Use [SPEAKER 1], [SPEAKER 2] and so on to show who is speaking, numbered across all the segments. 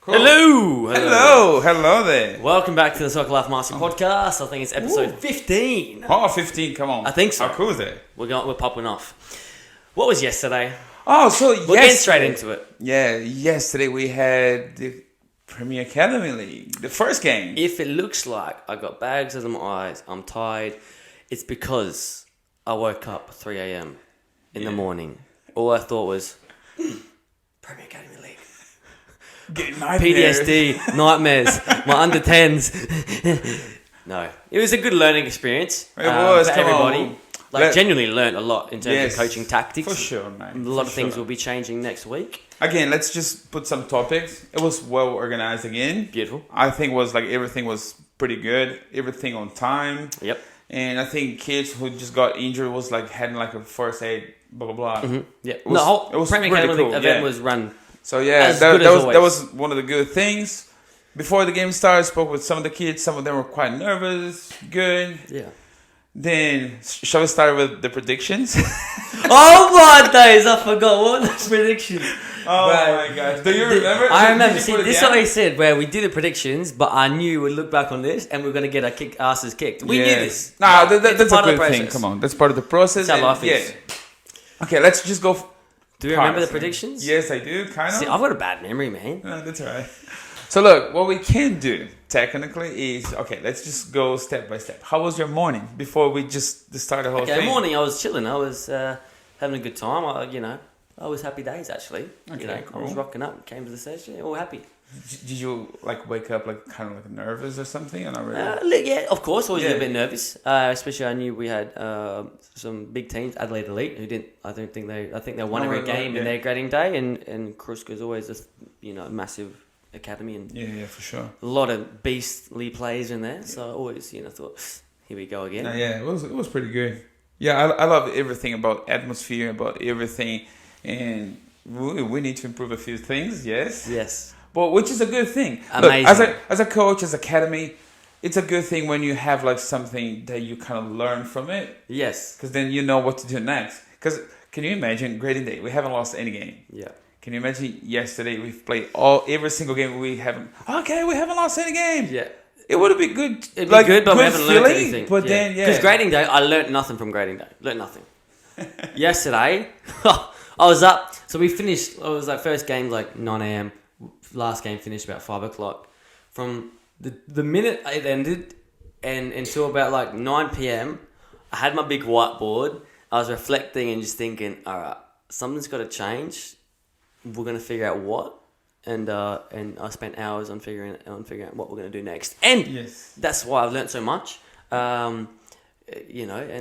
[SPEAKER 1] Cool.
[SPEAKER 2] Hello there.
[SPEAKER 1] Welcome back to the Soccer Life Master podcast. I think it's episode 15.
[SPEAKER 2] Oh, 15, come on.
[SPEAKER 1] I think so.
[SPEAKER 2] How cool is it?
[SPEAKER 1] We're popping off. What was yesterday?
[SPEAKER 2] Oh, so
[SPEAKER 1] We're getting straight into it.
[SPEAKER 2] Yeah, yesterday we had the Premier Academy League, the first game.
[SPEAKER 1] If it looks like I got bags under my eyes, I'm tired, it's because I woke up at 3 a.m. in the morning. All I thought was, Premier Academy League.
[SPEAKER 2] Getting nightmares.
[SPEAKER 1] PTSD, nightmares, my under 10s. No, it was a good learning experience.
[SPEAKER 2] It was,
[SPEAKER 1] for
[SPEAKER 2] come
[SPEAKER 1] everybody.
[SPEAKER 2] on.
[SPEAKER 1] Genuinely learned a lot in terms of coaching tactics.
[SPEAKER 2] For sure, man.
[SPEAKER 1] A lot of things will be changing next week.
[SPEAKER 2] Again, let's just put some topics. It was well organized again.
[SPEAKER 1] Beautiful.
[SPEAKER 2] I think everything was pretty good. Everything on time.
[SPEAKER 1] Yep.
[SPEAKER 2] And I think kids who just got injured was having a first aid, blah, blah, blah.
[SPEAKER 1] Mm-hmm. Yeah.
[SPEAKER 2] The whole
[SPEAKER 1] Premier
[SPEAKER 2] really
[SPEAKER 1] Academy
[SPEAKER 2] cool.
[SPEAKER 1] event was run.
[SPEAKER 2] So yeah, that was one of the good things. Before the game started, I spoke with some of the kids. Some of them were quite nervous. Good.
[SPEAKER 1] Yeah.
[SPEAKER 2] Then, shall we start with the predictions?
[SPEAKER 1] Oh my days! I forgot what the predictions.
[SPEAKER 2] Oh my gosh! Do you remember?
[SPEAKER 1] I remember. See, this is what I said, where we did the predictions, but I knew we'd look back on this and we're gonna get our asses kicked. We knew this.
[SPEAKER 2] Nah, that's
[SPEAKER 1] part
[SPEAKER 2] a
[SPEAKER 1] of the
[SPEAKER 2] good thing.
[SPEAKER 1] process.
[SPEAKER 2] Come on, that's part of the process.
[SPEAKER 1] That's how life is.
[SPEAKER 2] Yeah. Okay, let's just go.
[SPEAKER 1] Do you remember the predictions?
[SPEAKER 2] Yes, I do. Kind of.
[SPEAKER 1] See, I've got a bad memory, man.
[SPEAKER 2] No, that's alright. So look, what we can do technically is let's just go step by step. How was your morning before we just start the whole thing?
[SPEAKER 1] Morning, I was chilling. I was having a good time. I was happy days actually.
[SPEAKER 2] Okay, cool.
[SPEAKER 1] I was rocking up. Came to the session, all happy.
[SPEAKER 2] Did you wake up kind of nervous or something? Or not really?
[SPEAKER 1] Yeah, of course. I was a little bit nervous, especially I knew we had some big teams, Adelaide Elite, who didn't. I think they won every game in their grading day, and Kruska's always a massive academy, and
[SPEAKER 2] yeah, for sure.
[SPEAKER 1] a lot of beastly players in there. So I always thought, here we go again.
[SPEAKER 2] Yeah, it was pretty good. Yeah, I love everything about atmosphere, about everything, and we need to improve a few things. Yes. But which is a good thing.
[SPEAKER 1] Amazing.
[SPEAKER 2] Look, as a coach, as academy, it's a good thing when you have something that you kind of learn from it.
[SPEAKER 1] Yes.
[SPEAKER 2] Because then you know what to do next. Because can you imagine grading day? We haven't lost any game.
[SPEAKER 1] Yeah.
[SPEAKER 2] Can you imagine yesterday we've played every single game we haven't lost any game.
[SPEAKER 1] Yeah.
[SPEAKER 2] It would have been good.
[SPEAKER 1] It'd be good, but we haven't learned
[SPEAKER 2] feeling,
[SPEAKER 1] anything.
[SPEAKER 2] But then,
[SPEAKER 1] because grading day, I learned nothing from grading day. Learned nothing. Yesterday, I was up. So we finished. It was first game 9 a.m. Last game finished about 5 o'clock. From the minute it ended and until about 9 p.m., I had my big whiteboard. I was reflecting and just thinking, all right, something's got to change. We're gonna figure out what, and I spent hours on figuring out what we're gonna do next. And that's why I've learnt so much. And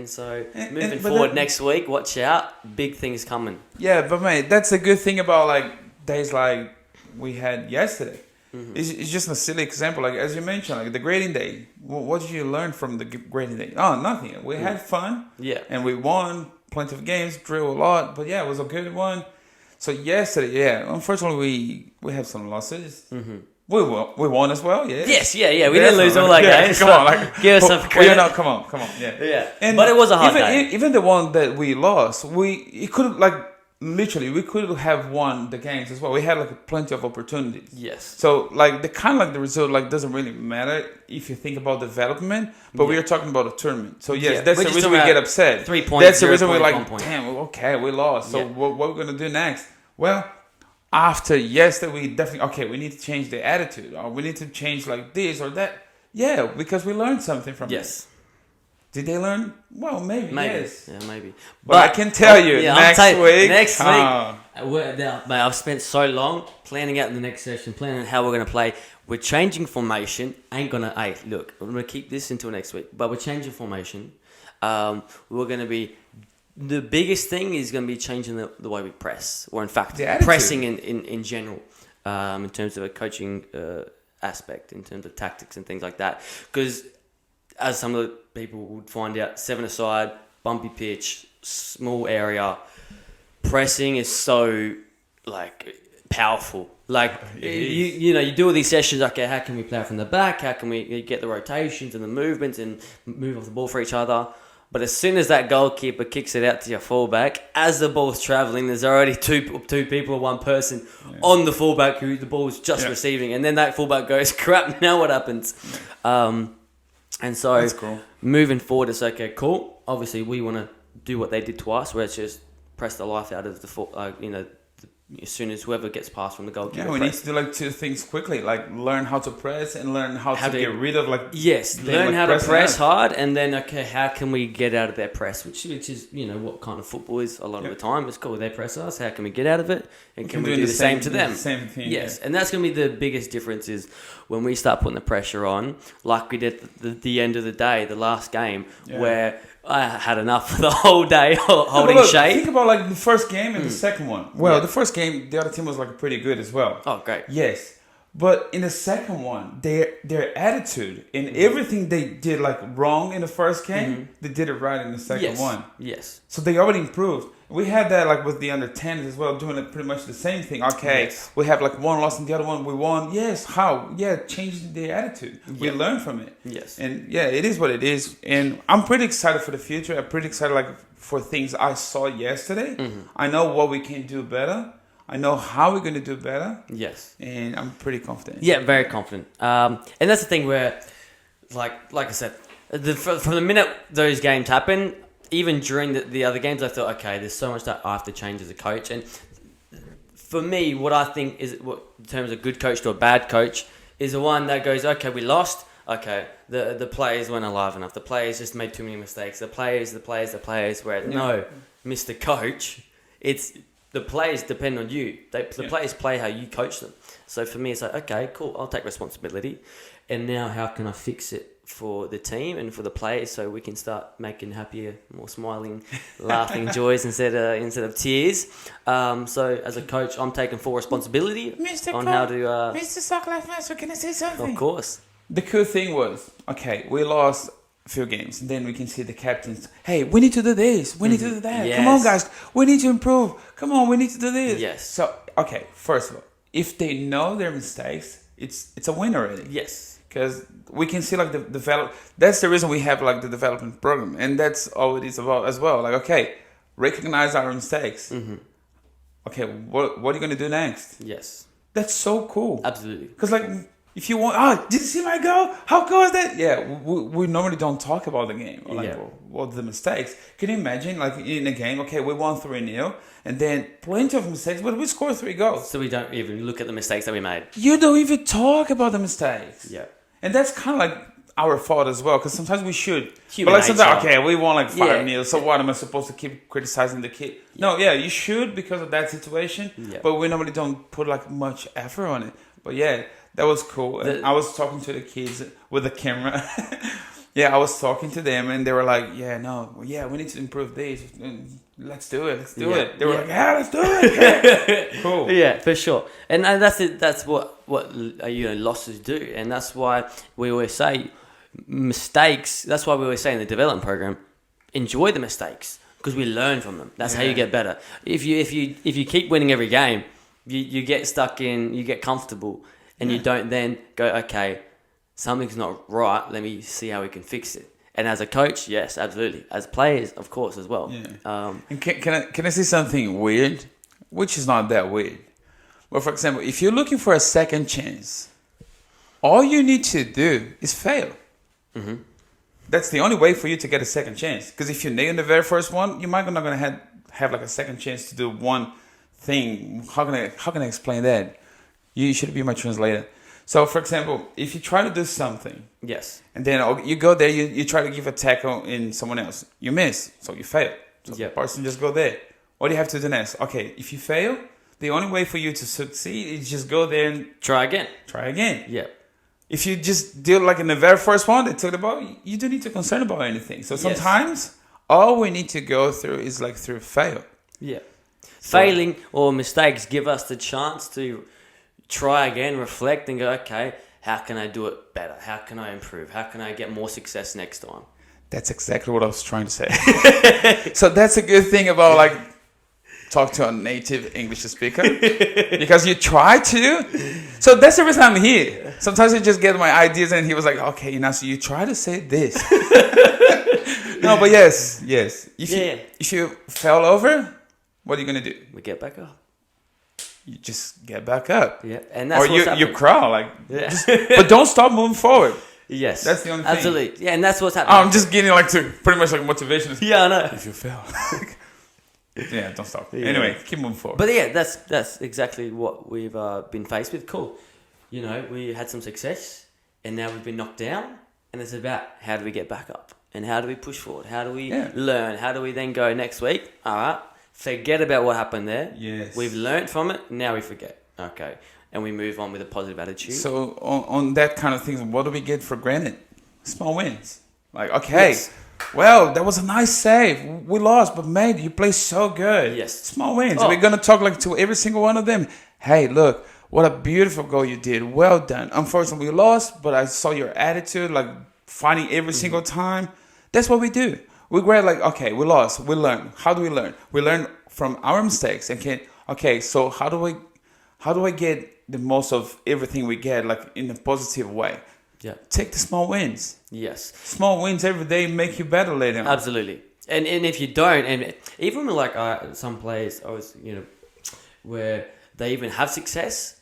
[SPEAKER 1] so moving forward next week, watch out, big things coming.
[SPEAKER 2] Yeah, but mate, that's a good thing about days like we had yesterday. Mm-hmm. It's just a silly example. As you mentioned, the grading day. What did you learn from the grading day? Oh, nothing. We had fun.
[SPEAKER 1] Yeah. And
[SPEAKER 2] we won plenty of games, drew a lot. But yeah, it was a good one. So yesterday, unfortunately we had some losses. Mm-hmm. We won as well. Yeah.
[SPEAKER 1] Yes. Yeah. We didn't lose all our games.
[SPEAKER 2] Come on,
[SPEAKER 1] give us some credit.
[SPEAKER 2] Come on. Yeah.
[SPEAKER 1] But it was a hard day.
[SPEAKER 2] Even the one that we lost, we could literally we could have won the games as well. We had plenty of opportunities.
[SPEAKER 1] Yes.
[SPEAKER 2] So the result doesn't really matter if you think about development, but we are talking about a tournament. So yes, that's the reason we get upset.
[SPEAKER 1] 3 points.
[SPEAKER 2] That's the reason we're
[SPEAKER 1] damn,
[SPEAKER 2] okay, we lost. So what we're gonna do next? Well, after yesterday, we definitely we need to change the attitude, or we need to change this or that. Yeah, because we learned something from it. Did they learn? Well, maybe. Yes.
[SPEAKER 1] Yeah, maybe.
[SPEAKER 2] But I can tell you, next week.
[SPEAKER 1] I've spent so long planning out the next session, planning how we're going to play. We're changing formation. We're going to keep this until next week. But we're changing formation. We're going to be... The biggest thing is going to be changing the way we press. Or in fact, pressing in general. In terms of a coaching aspect, in terms of tactics and things like that. Because... as some of the people would find out, 7-a-side, bumpy pitch, small area, pressing is so powerful. You do all these sessions. Okay, how can we play from the back? How can we get the rotations and the movements and move off the ball for each other? But as soon as that goalkeeper kicks it out to your fullback, as the ball's travelling, there's already two people or one person on the fullback who the ball's just receiving. And then that fullback goes, crap, now what happens? And so
[SPEAKER 2] That's cool.
[SPEAKER 1] Moving forward, it's okay, cool. Obviously, we want to do what they did to us, where it's just press the life out of the as soon as whoever gets past from the goalkeeper.
[SPEAKER 2] Yeah, we need to do like two things quickly, like learn how to press and learn how to get rid of
[SPEAKER 1] learn how to press hard, and then how can we get out of their press, which is what kind of football is a lot of the time. It's cool, they press us. How can we get out of it, and can we do the same to them?
[SPEAKER 2] Same thing.
[SPEAKER 1] Yes, and that's going to be the biggest difference is when we start putting the pressure on, like we did at the end of the day, the last game, where I had enough for the whole day holding shape.
[SPEAKER 2] Think about like the first game and the second one. Well, the first game, the other team was like pretty good as well.
[SPEAKER 1] Oh, great.
[SPEAKER 2] Yes. But in the second one, their attitude and everything they did like wrong in the first game, they did it right in the second one.
[SPEAKER 1] Yes.
[SPEAKER 2] So they already improved. We had that like with the under 10s as well, doing it pretty much the same thing. Okay, we have like one loss and the other one we won. Yes, how? Yeah, changing the attitude. We learn from it.
[SPEAKER 1] Yes.
[SPEAKER 2] And yeah, it is what it is. And I'm pretty excited for the future. I'm pretty excited like for things I saw yesterday. I know what we can do better. I know how we're going to do better. Yes. And I'm pretty confident.
[SPEAKER 1] Yeah, very confident. And that's the thing where, like I said, from the minute those games happen, even during the other games, I thought, okay, there's so much that I have to change as a coach. And for me, what I think is, in terms of good coach to a bad coach, is the one that goes, okay, we lost. Okay, the players weren't alive enough. The players just made too many mistakes. The players. Where no, Mr. Coach, it's the players depend on you. The players play how you coach them. So for me, it's like, okay, cool, I'll take responsibility. And now how can I fix it for the team and for the players so we can start making happier, more smiling, laughing joys instead of tears. So as a coach, I'm taking full responsibility how to...
[SPEAKER 2] Mr. Soccer Life Master, can I say something?
[SPEAKER 1] Of course.
[SPEAKER 2] The cool thing was, okay, we lost a few games. And then we can see the captains, hey, we need to do this. We need to do that. Yes. Come on, guys. We need to improve. Come on, we need to do this.
[SPEAKER 1] Yes.
[SPEAKER 2] So, okay, first of all, if they know their mistakes, it's a win already.
[SPEAKER 1] Yes.
[SPEAKER 2] Because we can see like the develop. That's the reason we have like the development program, and that's all it is about as well. Like, okay, recognize our mistakes. Okay, what are you gonna do next?
[SPEAKER 1] Yes,
[SPEAKER 2] that's so cool.
[SPEAKER 1] Absolutely.
[SPEAKER 2] Because like, if you want, did you see my goal? How cool is that? Yeah, we normally don't talk about the game or like what the mistakes. Can you imagine like in a game? Okay, we won 3-0. And then plenty of mistakes, but we scored 3 goals.
[SPEAKER 1] So we don't even look at the mistakes that we made.
[SPEAKER 2] You don't even talk about the mistakes.
[SPEAKER 1] Yeah.
[SPEAKER 2] And that's kind of like our fault as well, because sometimes we should. But like sometimes, okay, we won like 5-0, so what, am I supposed to keep criticizing the kid? No, you should because of that situation, but we normally don't put like much effort on it. But yeah, that was cool. I was talking to the kids with the camera. Yeah, I was talking to them and they were like, we need to improve this. Let's do it. They were like, let's do it. Cool.
[SPEAKER 1] Yeah, for sure. And that's it. That's what losses do. And that's why we always say mistakes. That's why we always say in the development program, enjoy the mistakes because we learn from them. That's how you get better. If you keep winning every game, you get stuck in, you get comfortable and you don't then go, okay, something's not right. Let me see how we can fix it. And as a coach, yes, absolutely. As players, of course, as well.
[SPEAKER 2] Yeah. And can I say something weird? Which is not that weird. But for example, if you're looking for a second chance, all you need to do is fail. That's the only way for you to get a second chance. Because if you nail the very first one, you might not gonna have like a second chance to do one thing. How can I explain that? You should be my translator. So, for example, if you try to do something, and then you go there, you try to give a tackle in someone else, you miss, so you fail. So the person just go there. What do you have to do next? Okay, if you fail, the only way for you to succeed is just go there and
[SPEAKER 1] try again.
[SPEAKER 2] Yeah. If you just deal like in the very first one they talked about, you don't need to concern about anything. So sometimes all we need to go through is like through fail.
[SPEAKER 1] Yeah. So, failing or mistakes give us the chance to try again, reflect and go, okay, how can I do it better? How can I improve? How can I get more success next time?
[SPEAKER 2] That's exactly what I was trying to say. So that's a good thing about like talk to a native English speaker because you try to. So that's the reason I'm here. Sometimes I just get my ideas, and he was like, "Okay, so you try to say this." No, but yes. If you fell over, what are you gonna do?
[SPEAKER 1] We get back up.
[SPEAKER 2] You just get back up.
[SPEAKER 1] Yeah, and that's
[SPEAKER 2] you crawl but don't stop moving forward.
[SPEAKER 1] Yes,
[SPEAKER 2] that's the only thing.
[SPEAKER 1] Absolutely. Yeah, and that's what's happening.
[SPEAKER 2] I'm just getting to pretty much motivation.
[SPEAKER 1] Yeah, I know.
[SPEAKER 2] If you fail, yeah, don't stop. Yeah. Anyway, keep moving forward.
[SPEAKER 1] But yeah, that's exactly what we've been faced with. Cool. We had some success, and now we've been knocked down, and it's about how do we get back up, and how do we push forward, how do we learn, how do we then go next week? All right, forget about what happened there.
[SPEAKER 2] Yes,
[SPEAKER 1] we've learned from it. Now we forget. Okay. And we move on with a positive attitude.
[SPEAKER 2] So on that kind of things, what do we get for granted? Small wins. Well, that was a nice save. We lost, but mate, you played so good.
[SPEAKER 1] Yes.
[SPEAKER 2] Small wins. We're going to talk to every single one of them. Hey, look, what a beautiful goal you did. Well done. Unfortunately, we lost, but I saw your attitude, fighting every single time. That's what we do. We grab okay, we lost. We learn. How do we learn? We learn from our mistakes. So how do I get the most of everything we get, in a positive way?
[SPEAKER 1] Yeah.
[SPEAKER 2] Take the small wins.
[SPEAKER 1] Yes.
[SPEAKER 2] Small wins every day make you better later on.
[SPEAKER 1] Absolutely. And if you don't, and even with some players, where they even have success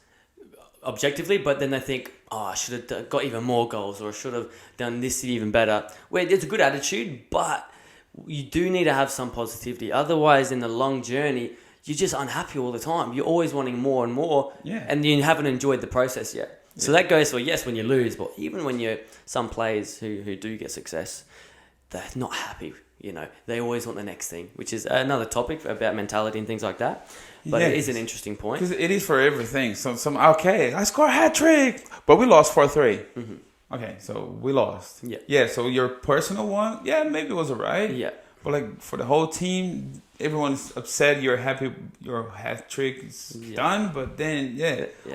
[SPEAKER 1] objectively, but then they think, I should have got even more goals, or I should have done this even better. Where it's a good attitude, but you do need to have some positivity. Otherwise, in the long journey, you're just unhappy all the time. You're always wanting more and more, and you haven't enjoyed the process yet. So that goes for, yes, when you lose, but even when some players who do get success, they're not happy. They always want the next thing, which is another topic about mentality and things like that. But it is an interesting point.
[SPEAKER 2] Because it is for everything. So I score a hat trick, but we lost 4-3. Mm-hmm. Okay, so we lost. Yeah. So your personal one, maybe it was alright.
[SPEAKER 1] Yeah.
[SPEAKER 2] But for the whole team, everyone's upset. You're happy your hat trick is done, but then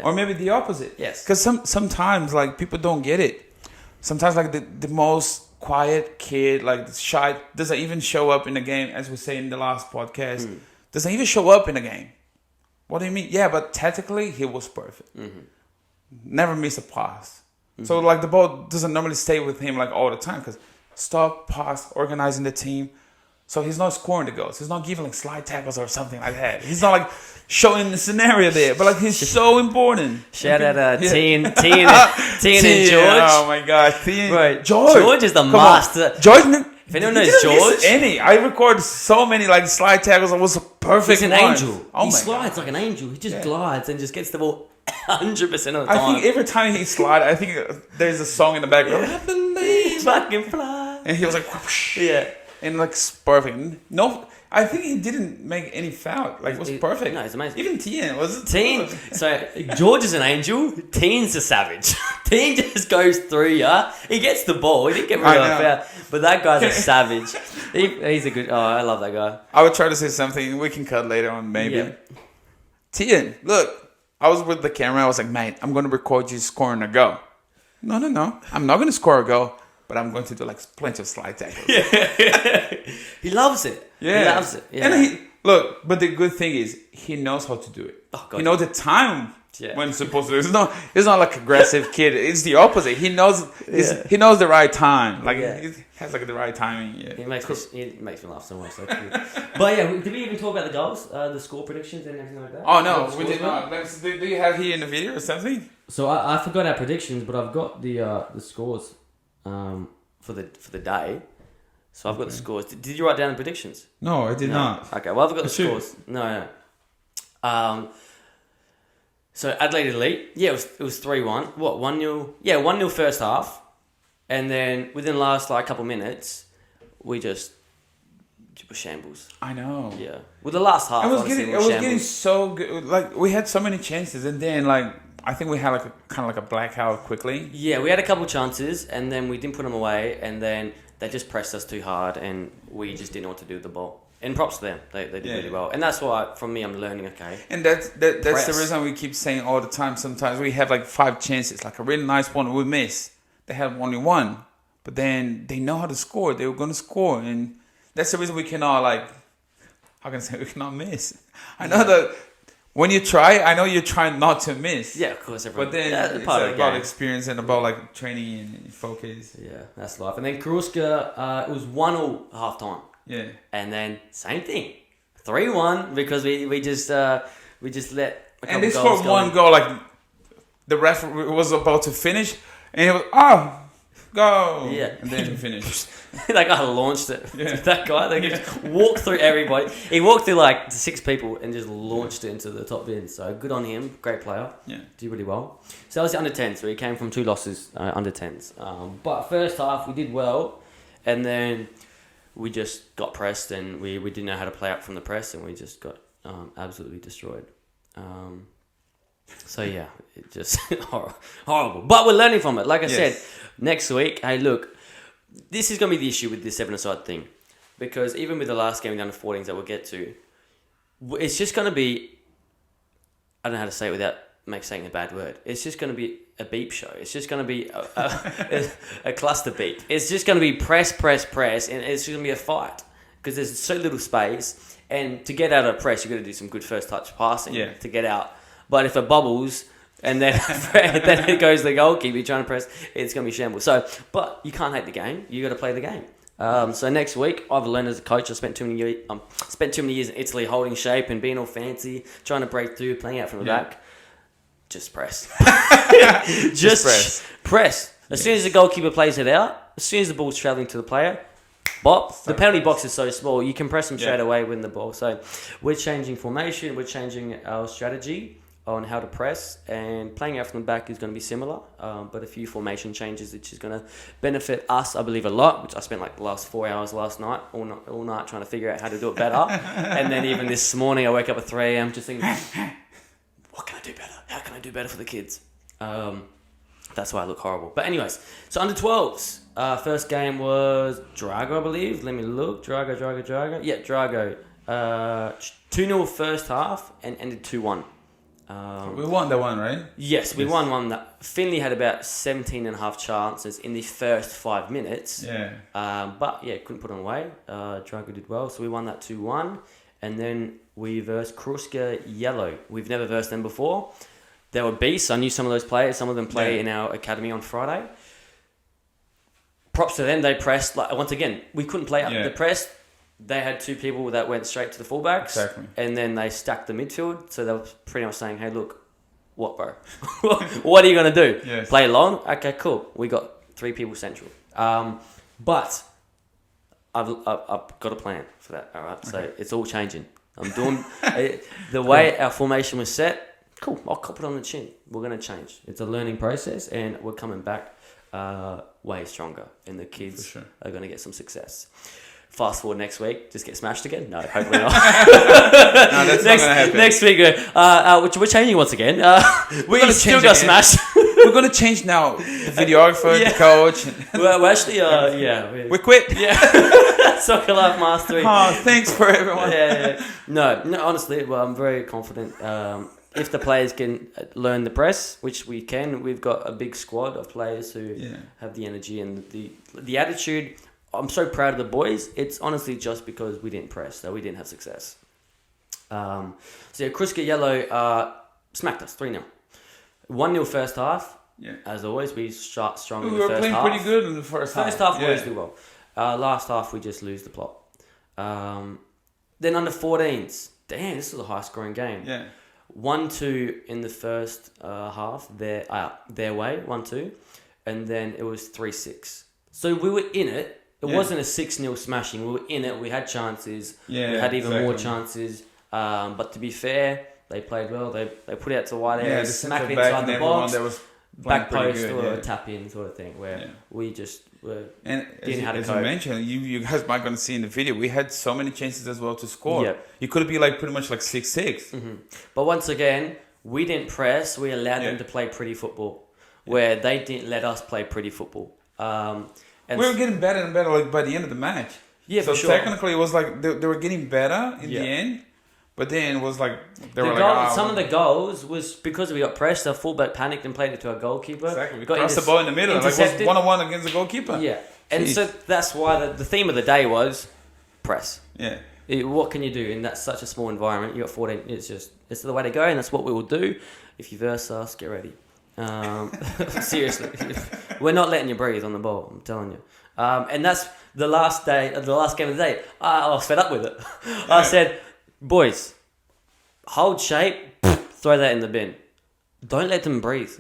[SPEAKER 2] or maybe the opposite.
[SPEAKER 1] Yes,
[SPEAKER 2] because sometimes people don't get it. Sometimes the most quiet kid, shy, doesn't even show up in the game. As we say in the last podcast, doesn't even show up in the game. What do you mean? Yeah, but tactically he was perfect. Mm-hmm. Never missed a pass. Mm-hmm. So the ball doesn't normally stay with him all the time because stop, pass, organizing the team. So he's not scoring the goals. He's not giving slide tackles or something like that. He's not showing the scenario there. But he's so important.
[SPEAKER 1] Shout out Tien and George.
[SPEAKER 2] Oh my God, Tien.
[SPEAKER 1] Right. George is the master.
[SPEAKER 2] George.
[SPEAKER 1] If anyone knows George,
[SPEAKER 2] I recorded so many slide tackles. It was a perfect.
[SPEAKER 1] He's an angel. He
[SPEAKER 2] slides
[SPEAKER 1] like an angel. He just glides and just gets the ball 100% of the time.
[SPEAKER 2] I think every time he slides, I think there's a song in the background. I believe
[SPEAKER 1] I can fly.
[SPEAKER 2] And he was whoosh. Yeah. And perfect. No, I think he didn't make any foul. It was perfect.
[SPEAKER 1] No, it's amazing.
[SPEAKER 2] Even Tien was.
[SPEAKER 1] Tien. So George is an angel. Tien's a savage. Tien just goes through ya. He gets the ball. He didn't get rid of a foul. But that guy's a savage. He's a good. Oh, I love that guy.
[SPEAKER 2] I would try to say something. We can cut later on, maybe. Yeah. Tien, look. I was with the camera. I was like, mate, I'm going to record you scoring a goal. No. I'm not going to score a goal. But I'm going to do plenty of slide tackles. Yeah.
[SPEAKER 1] He loves it.
[SPEAKER 2] Yeah.
[SPEAKER 1] He loves it. Yeah.
[SPEAKER 2] And but the good thing is he knows how to do it. Oh, God. He knows the time when it's supposed to do it. It's not aggressive kid. It's the opposite. He knows he knows the right time. He has the right timing. Yeah.
[SPEAKER 1] He makes me laugh so much. But did we even talk about the goals, the score predictions and everything like that?
[SPEAKER 2] Oh no, we did not. Do you have here in the video or something?
[SPEAKER 1] So I forgot our predictions, but I've got the scores. For the day, so I've got the scores. Did you write down the predictions?
[SPEAKER 2] No, I did not.
[SPEAKER 1] Okay, well I've got the scores. No. So Adelaide Elite, it was 3-1. What 1-0? Yeah, 1-0 first half, and then within the last couple minutes, we just were shambles.
[SPEAKER 2] I know.
[SPEAKER 1] Yeah, with the last half,
[SPEAKER 2] I was getting so good. We had so many chances, and then I think we had a blackout quickly. Yeah,
[SPEAKER 1] we had a couple chances, and then we didn't put them away, and then they just pressed us too hard, and we just didn't know what to do with the ball. And props to them, they did really well, and that's why from me I'm learning. Okay,
[SPEAKER 2] and that's the reason we keep saying all the time. Sometimes we have 5 chances, a really nice one we miss. They have only one, but then they know how to score. They were going to score, and that's the reason we cannot how can I say, we cannot miss. I know that when you try, I know you're trying not to miss.
[SPEAKER 1] Yeah, of course.
[SPEAKER 2] But then it's about experience and about like training and focus.
[SPEAKER 1] Yeah, that's life. And then Karuska, it was 1-1 half time.
[SPEAKER 2] Yeah.
[SPEAKER 1] And then same thing, 3-1 because we just let. A couple
[SPEAKER 2] and they scored one goal, like the ref was about to finish, and he was go.
[SPEAKER 1] Yeah.
[SPEAKER 2] And then he finished.
[SPEAKER 1] That guy launched it. Yeah. That guy, they just walked through everybody. He walked through like 6 people and just launched it into the top bin. So good on him. Great player.
[SPEAKER 2] Yeah.
[SPEAKER 1] Did really well. So that was the under 10s. So he came from 2 losses, under 10s. But first half we did well, and then we just got pressed, and we didn't know how to play up from the press, and we just got absolutely destroyed. So yeah, it just horrible. But we're learning from it. Like I said, next week, hey, look, this is going to be the issue with this 7-a-side thing, because even with the last game, the under 14s that we'll get to, it's just going to be, I don't know how to say it without saying a bad word. It's just going to be a beep show. It's just going to be a cluster beep. It's just going to be press, and it's just going to be a fight because there's so little space. And to get out of press, you've got to do some good first touch passing to get out. But if it bubbles and then then it goes to the goalkeeper, you're trying to press, it's going to be shambles. So, but you can't hate the game. You got to play the game. So next week, I've learned as a coach. I spent too many years in Italy holding shape and being all fancy, trying to break through, playing out from the back. Just press. just press. As soon as the goalkeeper plays it out, as soon as the ball's travelling to the player, bop. The penalty box is so small, you can press them straight away, win the ball. So we're changing formation, we're changing our strategy on how to press, and playing out from the back is going to be similar, but a few formation changes which is going to benefit us, I believe, a lot, which I spent like the last 4 hours last night, all night trying to figure out how to do it better. And then even this morning I woke up at 3 a.m. just thinking, what can I do better? How can I do better for the kids? That's why I look horrible. But anyways, so under 12s. First game was Drago, I believe. Let me look. Drago. Yeah, Drago. 2-0 first half and ended 2-1.
[SPEAKER 2] We won that one, right?
[SPEAKER 1] Yes, we won one. Finley had about 17 and a half chances in the first 5 minutes.
[SPEAKER 2] Yeah.
[SPEAKER 1] But yeah, couldn't put them away. Drago did well. So we won that 2-1. And then we versed Kruska Yellow. We've never versed them before. They were beasts. I knew some of those players. Some of them play in our academy on Friday. Props to them. They pressed. Like, once again, we couldn't play up the press. They had 2 people that went straight to the fullbacks.
[SPEAKER 2] Exactly.
[SPEAKER 1] And then they stacked the midfield. So they were pretty much saying, hey, look, what, bro? What are you going to do?
[SPEAKER 2] Yes.
[SPEAKER 1] Play long? Okay, cool. We got 3 people central. But I've got a plan for that. All right. So it's all changing. I'm doing the way our formation was set. Cool, I'll cop it on the chin. We're going to change. It's a learning process, and we're coming back way stronger, and the kids are going to get some success. Fast forward next week, just get smashed again? No, hopefully not.
[SPEAKER 2] No, that's not going to happen.
[SPEAKER 1] Next week, we're changing once again. We're going to still got smashed.
[SPEAKER 2] We're going to change now. The videographer, the coach.
[SPEAKER 1] Well, actually,
[SPEAKER 2] we quit.
[SPEAKER 1] Yeah. Soccer Life Mastery.
[SPEAKER 2] Oh, thanks for everyone.
[SPEAKER 1] Yeah. No, honestly, well, I'm very confident. If the players can learn the press, which we can, we've got a big squad of players who have the energy and the attitude. I'm so proud of the boys. It's honestly just because we didn't press, that we didn't have success. Kruska Yellow smacked us 3-0. 1-0 first half. Yeah. As always, we start strong in the first half. We were playing
[SPEAKER 2] pretty good in the first half.
[SPEAKER 1] First half, we always do well. Last half, we just lose the plot. Then under 14s. Damn, this was a high-scoring game.
[SPEAKER 2] Yeah.
[SPEAKER 1] 1-2 in the first half, their way, 1-2, and then it was 3-6. So we were in it. It wasn't a 6-0 smashing. We were in it. We had chances.
[SPEAKER 2] Yeah,
[SPEAKER 1] we had even more chances. But to be fair, they played well. They put it out to the wide area, smacked it inside the box, back post or a tap in sort of thing, where we just didn't have to cope. As you
[SPEAKER 2] mentioned, you guys might going to see in the video, we had so many chances as well to score. Yeah. You could be like pretty much like 6-6.
[SPEAKER 1] Mm-hmm. But once again, we didn't press. We allowed them to play pretty football, where they didn't let us play pretty football.
[SPEAKER 2] And we were getting better and better like by the end of the match.
[SPEAKER 1] Yeah,
[SPEAKER 2] so
[SPEAKER 1] for sure.
[SPEAKER 2] Technically, it was like they were getting better in the end. But then it was like
[SPEAKER 1] some of the goals was because we got pressed. Our fullback panicked and played it to our goalkeeper.
[SPEAKER 2] Exactly. We crossed the ball in the middle. Like it was 1-on-1 against the goalkeeper.
[SPEAKER 1] Yeah. And so that's why the theme of the day was press.
[SPEAKER 2] Yeah.
[SPEAKER 1] What can you do in that such a small environment? You got 14. It's the way to go, and that's what we will do. If you verse us, get ready. Seriously, we're not letting you breathe on the ball. I'm telling you. And that's the last game of the day. I was fed up with it. I said, boys, hold shape, throw that in the bin. Don't let them breathe.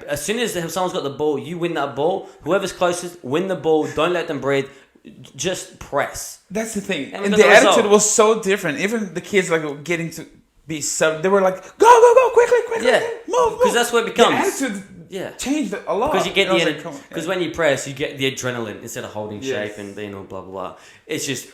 [SPEAKER 1] As soon as someone's got the ball, you win that ball. Whoever's closest, win the ball. Don't let them breathe. Just press.
[SPEAKER 2] That's the thing. And the attitude was so different. Even the kids like getting to be so, they were like, go, quickly, move.
[SPEAKER 1] Because that's what it becomes.
[SPEAKER 2] The attitude changed a lot.
[SPEAKER 1] Because you get because when you press, you get the adrenaline instead of holding shape and being all blah blah blah. It's just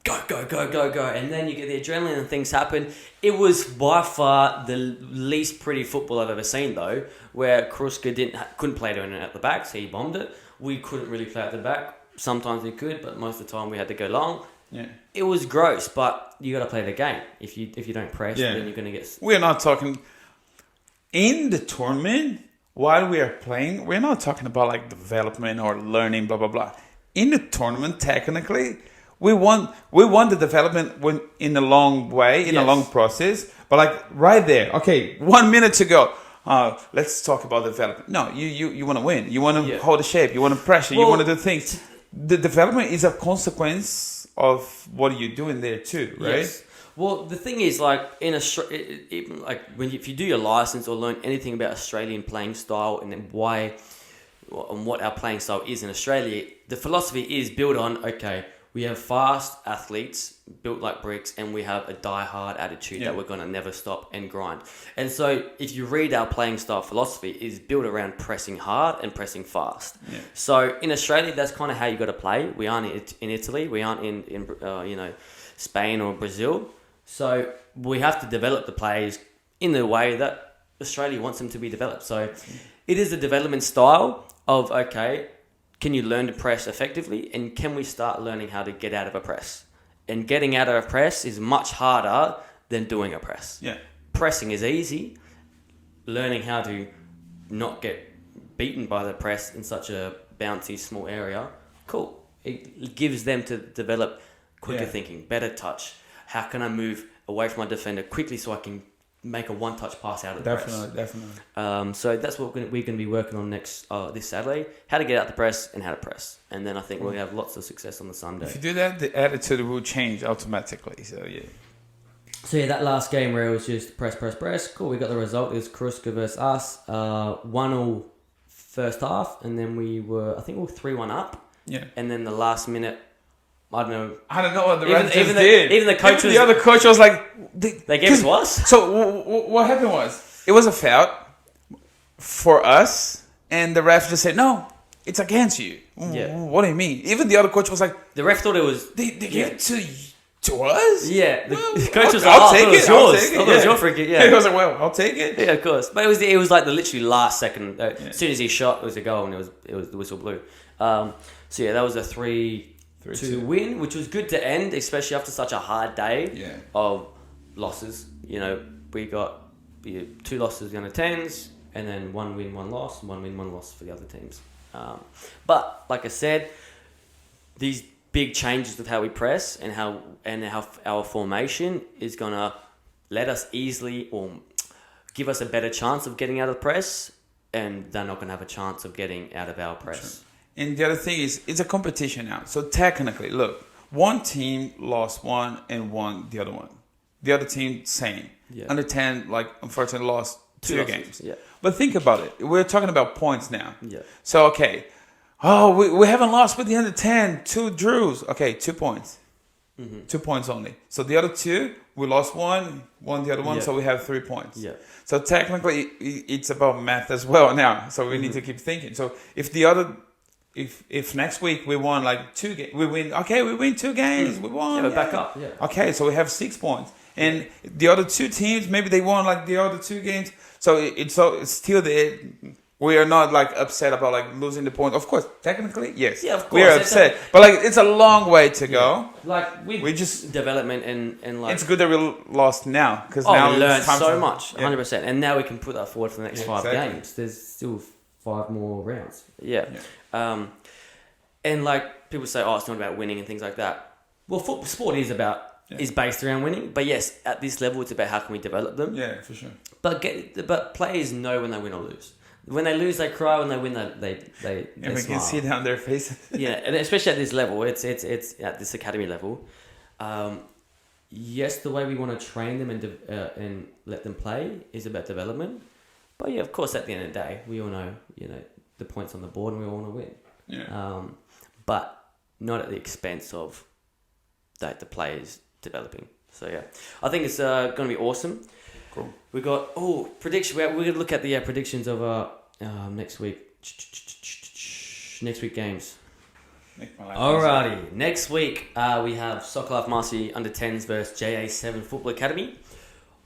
[SPEAKER 1] go, and then you get the adrenaline and things happen. It was by far the least pretty football I've ever seen, though, where Kruska couldn't play it at the back, so he bombed it. We couldn't really play at the back. Sometimes we could, but most of the time we had to go long. Yeah, it was gross, but you got to play the game. If you don't press, then you're going to get.
[SPEAKER 2] We're not talking in the tournament while we are playing. We're not talking about like development or learning, blah blah blah. In the tournament, technically, we won the development in a long way, in a long process. But like right there, okay, 1 minute to go. Let's talk about development. No, you want to win. You want to hold the shape. You want to pressure. You want to do things. The development is a consequence of what you're doing there too, right? Yes.
[SPEAKER 1] Well, the thing is, like if you do your license or learn anything about Australian playing style and then what our playing style is in Australia, the philosophy is built on we have fast athletes built like bricks, and we have a die-hard attitude that we're going to never stop and grind. And so if you read our playing style philosophy, is built around pressing hard and pressing fast. Yeah. So in Australia, that's kind of how you got to play. We aren't in Italy. We aren't in Spain or Brazil. So we have to develop the players in the way that Australia wants them to be developed. So it is a development style of, can you learn to press effectively? And can we start learning how to get out of a press? And getting out of a press is much harder than doing a press. Yeah. Pressing is easy. Learning how to not get beaten by the press in such a bouncy, small area, cool. It gives them to develop quicker thinking, better touch. How can I move away from my defender quickly so I can make a one-touch pass out of the press? Definitely. So that's what we're going to be working on this Saturday. How to get out the press and how to press. And then I think we'll have lots of success on the Sunday.
[SPEAKER 2] If you do that, the attitude will change automatically. So,
[SPEAKER 1] that last game where it was just press. Cool, we got the result. It was Kruska versus us. 1-1 first half. And then we were 3-1 up. Yeah. And then the last minute, I don't know what the refs did. Even the
[SPEAKER 2] other coach was like...
[SPEAKER 1] They gave it to us?
[SPEAKER 2] So what happened was, it was a foul for us, and the ref just said, no, it's against you. Yeah. What do you mean? Even the other coach was like...
[SPEAKER 1] The ref thought it was...
[SPEAKER 2] They gave it to us?
[SPEAKER 1] Yeah. The coach was like, I'll take it. I'll take it. It was your free kick. Yeah.
[SPEAKER 2] He was like, well, I'll take it.
[SPEAKER 1] Yeah, of course. But it was like the literally last second. As soon as he shot, it was a goal, and it was the whistle blew. That was a 3-2 win, which was good to end, especially after such a hard day of losses. We got 2 losses in the 10s, and then 1 win, 1 loss, 1 win, 1 loss for the other teams. But like I said, these big changes with how we press and how our formation is gonna let us easily or give us a better chance of getting out of the press, and they're not gonna have a chance of getting out of our press.
[SPEAKER 2] Sure. And the other thing is, it's a competition now. So technically, look, one team lost one and won the other one. The other team, same. Yeah. Under 10, unfortunately lost 2 games. Yeah. But think about it. We're talking about points now. Yeah. So, we haven't lost with the under 10. 2 draws. 2 points. Mm-hmm. 2 points only. So the other 2, we lost one, won the other one, so we have 3 points. Yeah. So technically, it's about math as well now. So we need to keep thinking. So if next week we won 2 games, we win 2 games, we won.
[SPEAKER 1] Yeah, back up. Yeah.
[SPEAKER 2] Okay, so we have 6 points. And the other 2 teams, maybe they won the other 2 games. So it's still there. We are not upset about losing the point. Of course, technically, yes.
[SPEAKER 1] Yeah, of course.
[SPEAKER 2] We are upset. But it's a long way to go.
[SPEAKER 1] We just development and
[SPEAKER 2] it's good that we lost now, because
[SPEAKER 1] now we learned so much, 100%. And now we can put that forward for the next 5 games. There's still 5 more rounds. Yeah. And people say, it's not about winning and things like that. Well, sport is about is based around winning. But yes, at this level, it's about how can we develop them.
[SPEAKER 2] Yeah, for sure.
[SPEAKER 1] But players know when they win or lose. When they lose, they cry. When they win, they
[SPEAKER 2] And we
[SPEAKER 1] smile.
[SPEAKER 2] can see down their faces.
[SPEAKER 1] Yeah, and especially at this level, it's at this academy level. Yes, the way we want to train them and let them play is about development. But yeah, of course, at the end of the day, we all know the points on the board, and we all want to win.
[SPEAKER 2] Yeah.
[SPEAKER 1] But not at the expense of the players developing. So yeah, I think it's going to be awesome.
[SPEAKER 2] Cool.
[SPEAKER 1] We got prediction. We're going to look at the predictions of next week. Next week games. Alrighty, next week we have Soccer Life Mastery Under 10s versus JA7 Football Academy.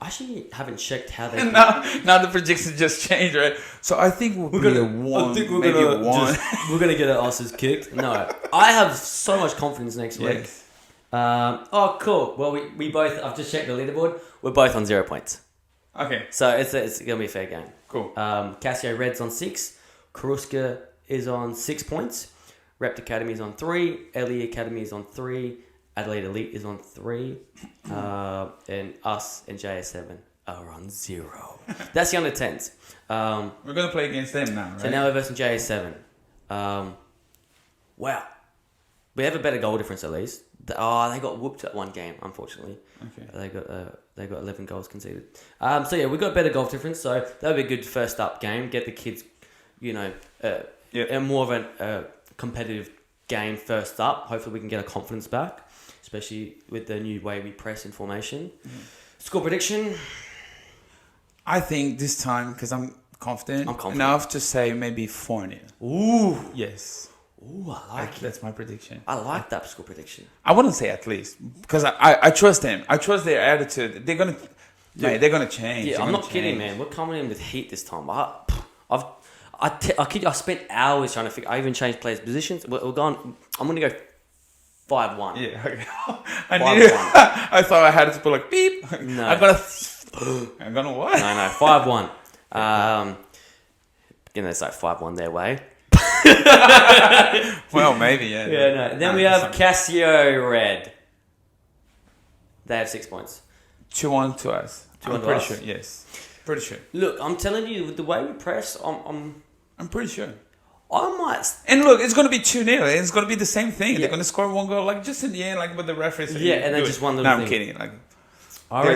[SPEAKER 1] I actually haven't checked how they.
[SPEAKER 2] Now the predictions just changed, right? So I think we're gonna one.
[SPEAKER 1] We're gonna get our asses kicked. No, I have so much confidence next week.
[SPEAKER 2] Yes.
[SPEAKER 1] Cool. Well, we both. I've just checked the leaderboard. We're both on 0 points.
[SPEAKER 2] Okay.
[SPEAKER 1] So it's gonna be a fair game.
[SPEAKER 2] Cool.
[SPEAKER 1] Casio Red's on 6. Karuska is on 6 points. Rept Academy is on 3. LE Academy is on 3. Adelaide Elite is on 3. And us and JS7 are on 0. That's the under 10s.
[SPEAKER 2] We're going to play against them now, right?
[SPEAKER 1] So now we're versus JS7. Wow. We have a better goal difference at least. They got whooped at one game, unfortunately.
[SPEAKER 2] Okay.
[SPEAKER 1] They got 11 goals conceded. So yeah, we got a better goal difference. So that'll be a good first up game. Get the kids, more of a competitive game first up. Hopefully we can get our confidence back, especially with the new way we press in formation. Score prediction.
[SPEAKER 2] I think this time, because I'm confident enough to say maybe 4-0.
[SPEAKER 1] Ooh.
[SPEAKER 2] Yes.
[SPEAKER 1] Ooh, I like it.
[SPEAKER 2] That's my prediction.
[SPEAKER 1] I like that score prediction.
[SPEAKER 2] I wouldn't say at least, because I trust them. I trust their attitude. They're gonna change.
[SPEAKER 1] Yeah, I'm not kidding, man. We're coming in with heat this time. I spent hours trying to figure. I even changed players' positions. We're going. I'm gonna go 5-1.
[SPEAKER 2] Yeah. Okay. I thought I had to put like beep.
[SPEAKER 1] No.
[SPEAKER 2] I'm gonna what?
[SPEAKER 1] No. 5-1. It's like 5-1 their way.
[SPEAKER 2] Well, maybe, yeah.
[SPEAKER 1] Yeah, no. Then we have Casio Red. They have 6 points.
[SPEAKER 2] 2-1 to us. I'm pretty sure. Yes, pretty sure.
[SPEAKER 1] Look, I'm telling you, with the way we press,
[SPEAKER 2] I'm pretty sure.
[SPEAKER 1] I might.
[SPEAKER 2] And look, it's gonna be 2-0. It's gonna be the same thing.
[SPEAKER 1] Yeah.
[SPEAKER 2] They're gonna score one goal, like just in the end, like with the referees.
[SPEAKER 1] Yeah, and then just one little thing.
[SPEAKER 2] No, I'm kidding. Like,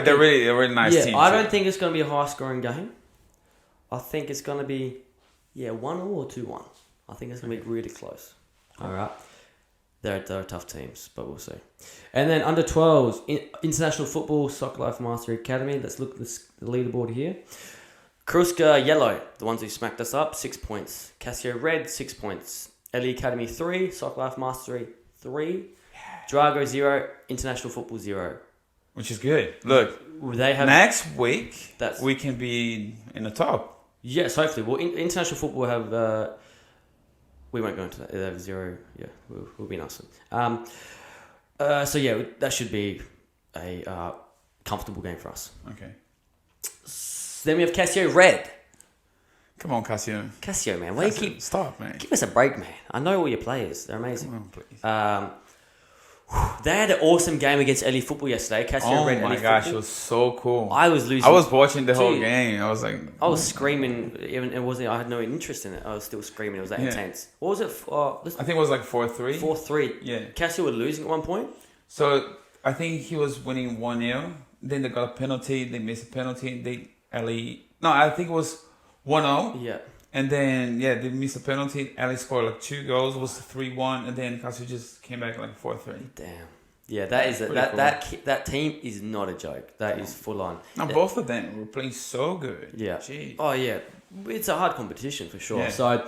[SPEAKER 2] they're really nice team.
[SPEAKER 1] I don't think it's gonna be a high scoring game. I think it's gonna be 1-0 or 2-1. I think it's going to be really close. All right. They're tough teams, but we'll see. And then under 12s, International Football Soccer Life Mastery Academy. Let's look at the leaderboard here. Karuska Yellow, the ones who smacked us up, 6 points. Casio Red, 6 points. LE Academy 3, Soccer Life Mastery 3. Drago 0, International Football 0.
[SPEAKER 2] Which is good. Look,
[SPEAKER 1] they have
[SPEAKER 2] next week we can be in the top.
[SPEAKER 1] Yes, hopefully. Well, International Football have... we won't go into that. They have 0. Yeah, we'll be nice. So yeah, that should be a comfortable game for us.
[SPEAKER 2] Okay.
[SPEAKER 1] Then we have Casio Red.
[SPEAKER 2] Come on, Casio.
[SPEAKER 1] Casio, man. Why you keep...
[SPEAKER 2] Stop, man.
[SPEAKER 1] Give us a break, man. I know all your players. They're amazing.
[SPEAKER 2] Come on, please.
[SPEAKER 1] They had an awesome game against LE Football yesterday. Casio Red,
[SPEAKER 2] oh my
[SPEAKER 1] LE
[SPEAKER 2] gosh,
[SPEAKER 1] Football.
[SPEAKER 2] it was so cool.
[SPEAKER 1] I was losing.
[SPEAKER 2] I was watching the whole game. I was like...
[SPEAKER 1] I was screaming. Even I had no interest in it. I was still screaming. It was that intense. What was it?
[SPEAKER 2] I think it was like 4-3.
[SPEAKER 1] 4-3.
[SPEAKER 2] Yeah.
[SPEAKER 1] Casio were losing at one point.
[SPEAKER 2] So, I think he was winning 1-0. Then they got a penalty. They missed a penalty. I think it was 1-0.
[SPEAKER 1] Yeah.
[SPEAKER 2] And then, they missed a penalty. Ali scored like 2 goals. It was 3-1. And then Casio just came back like 4-3.
[SPEAKER 1] Damn. Yeah, that is that team is not a joke. That is full on.
[SPEAKER 2] Now both of them were playing so good.
[SPEAKER 1] Yeah.
[SPEAKER 2] Jeez.
[SPEAKER 1] Oh yeah, it's a hard competition for sure.
[SPEAKER 2] Yeah.
[SPEAKER 1] So.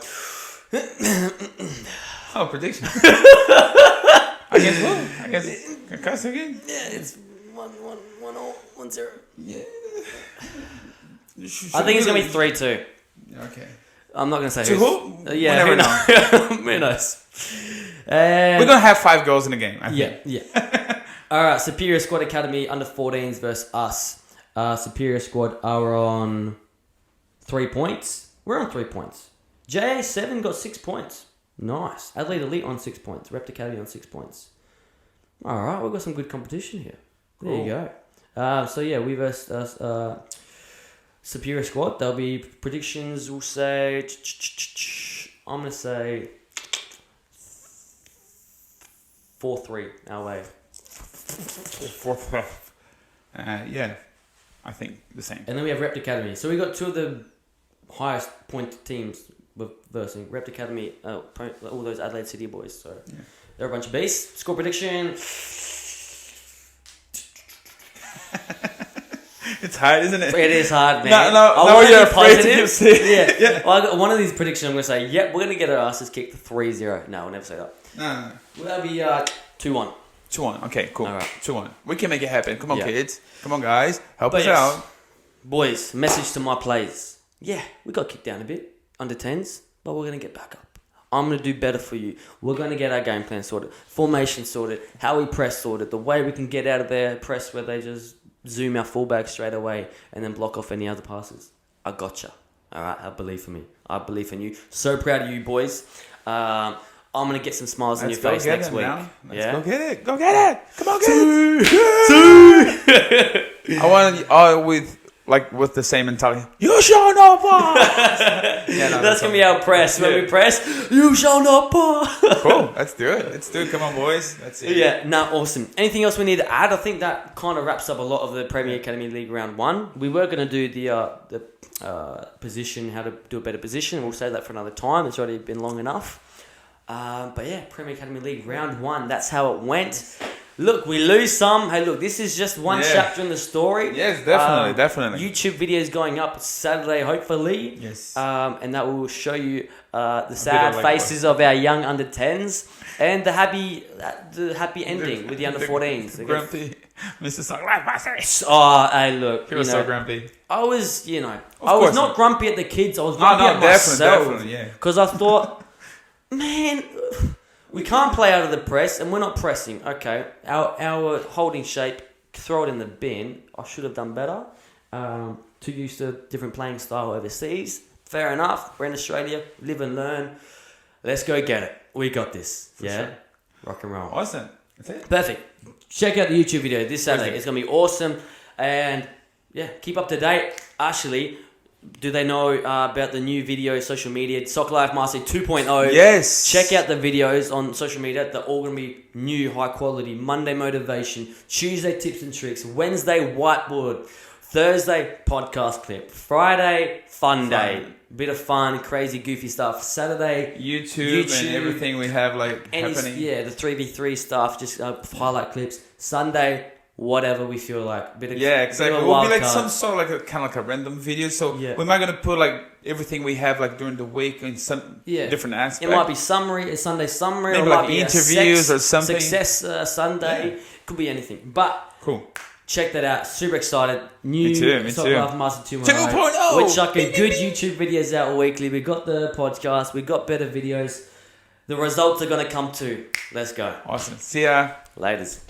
[SPEAKER 2] Prediction. I guess who? I guess Casio again.
[SPEAKER 1] Yeah, it's 1-0.
[SPEAKER 2] Yeah.
[SPEAKER 1] I think it's gonna be 3-2.
[SPEAKER 2] Okay.
[SPEAKER 1] I'm not gonna say
[SPEAKER 2] to
[SPEAKER 1] who.
[SPEAKER 2] Yeah.
[SPEAKER 1] Who knows? Who knows?
[SPEAKER 2] We're gonna have 5 goals in the game. I think.
[SPEAKER 1] Yeah. All right, Superior Squad Academy under 14s versus us. Superior Squad are on 3 points. We're on 3 points. JA7 got 6 points. Nice. Adelaide Elite on 6 points. Rept Academy on 6 points. All right, we've got some good competition here. There you go. So yeah, we versed Superior Squad. There'll be predictions. We'll say, I'm gonna say 4-3 our way.
[SPEAKER 2] 4-3. Yeah, I think the same.
[SPEAKER 1] And then we have Rept Academy. So we got two of the highest point teams with versing Rept Academy. All those Adelaide City boys. So they're a bunch of beasts. Score prediction.
[SPEAKER 2] It's hard, isn't it?
[SPEAKER 1] It is hard, man.
[SPEAKER 2] No, you're afraid to give
[SPEAKER 1] yeah. Well, I got one of these predictions. I'm going to say, yep, we're going to get our asses kicked 3-0. No, I'll never say that.
[SPEAKER 2] No.
[SPEAKER 1] Well, that'll be 2-1.
[SPEAKER 2] 2-1. Okay, cool.
[SPEAKER 1] All right.
[SPEAKER 2] 2-1. We can make it happen. Come on, kids. Come on, guys. Help us out.
[SPEAKER 1] Boys, message to my players. Yeah, we got kicked down a bit. Under 10s. But we're going to get back up. I'm going to do better for you. We're going to get our game plan sorted. Formation sorted. How we press sorted. The way we can get out of their press where they just zoom our fullback straight away and then block off any other passes. I gotcha. All right, I believe in me. I believe in you. So proud of you, boys. I'm going to get some smiles on your face next week.
[SPEAKER 2] Let's go get it. Go get it. Come on, get it. I want you all with the same mentality. You shall not pass.
[SPEAKER 1] That's going to be our press. When we press, you shall not pass.
[SPEAKER 2] Cool. Let's do it. Come on, boys. That's it.
[SPEAKER 1] Yeah, awesome. Anything else we need to add? I think that kind of wraps up a lot of the Premier Academy League Round 1. We were going to do the position, how to do a better position. We'll save that for another time. It's already been long enough. But yeah, Premier Academy League Round 1. That's how it went. Look, we lose some. Hey, look, this is just one chapter in the story.
[SPEAKER 2] Yes, definitely.
[SPEAKER 1] YouTube videos going up Saturday, hopefully.
[SPEAKER 2] Yes.
[SPEAKER 1] And that will show you the sad faces of our young under 10s and the happy ending with the under 14s.
[SPEAKER 2] Grumpy, Mr. Sunglass.
[SPEAKER 1] Oh, hey, look.
[SPEAKER 2] He was so grumpy.
[SPEAKER 1] I was, I was not grumpy at the kids. I was grumpy at myself.
[SPEAKER 2] Definitely, yeah.
[SPEAKER 1] Because I thought, man, we can't play out of the press, and we're not pressing. Okay, our holding shape, throw it in the bin. I should have done better. Too used to different playing style overseas. Fair enough. We're in Australia. Live and learn. Let's go get it. We got this. For sure. Rock and roll.
[SPEAKER 2] Awesome. That's it.
[SPEAKER 1] Perfect. Check out the YouTube video this Saturday. It's going to be awesome. And yeah, keep up to date. Actually, do they know about the new video, social media, Soccer Life Mastery 2.0?
[SPEAKER 2] Yes.
[SPEAKER 1] Check out the videos on social media. They're all going to be new, high quality. Monday, motivation. Tuesday, tips and tricks. Wednesday, whiteboard. Thursday, podcast clip. Friday, fun day. Bit of fun, crazy, goofy stuff. Saturday,
[SPEAKER 2] YouTube and everything we have happening.
[SPEAKER 1] Yeah, the 3v3 stuff, just highlight clips. Sunday, whatever we feel like.
[SPEAKER 2] Exactly. It will be like some sort of kind of a random video. So we're not going to put everything we have during the week in some different aspects.
[SPEAKER 1] It might be summary, a Sunday summary.
[SPEAKER 2] Maybe
[SPEAKER 1] or it might be
[SPEAKER 2] interviews or something.
[SPEAKER 1] Success Sunday. Yeah. Could be anything. But
[SPEAKER 2] cool.
[SPEAKER 1] Check that out. Super excited. New Soccer Life Master
[SPEAKER 2] 2.0.
[SPEAKER 1] We're chucking good YouTube videos out weekly. We got the podcast. We got better videos. The results are going to come too. Let's go.
[SPEAKER 2] Awesome. See ya.
[SPEAKER 1] Laters.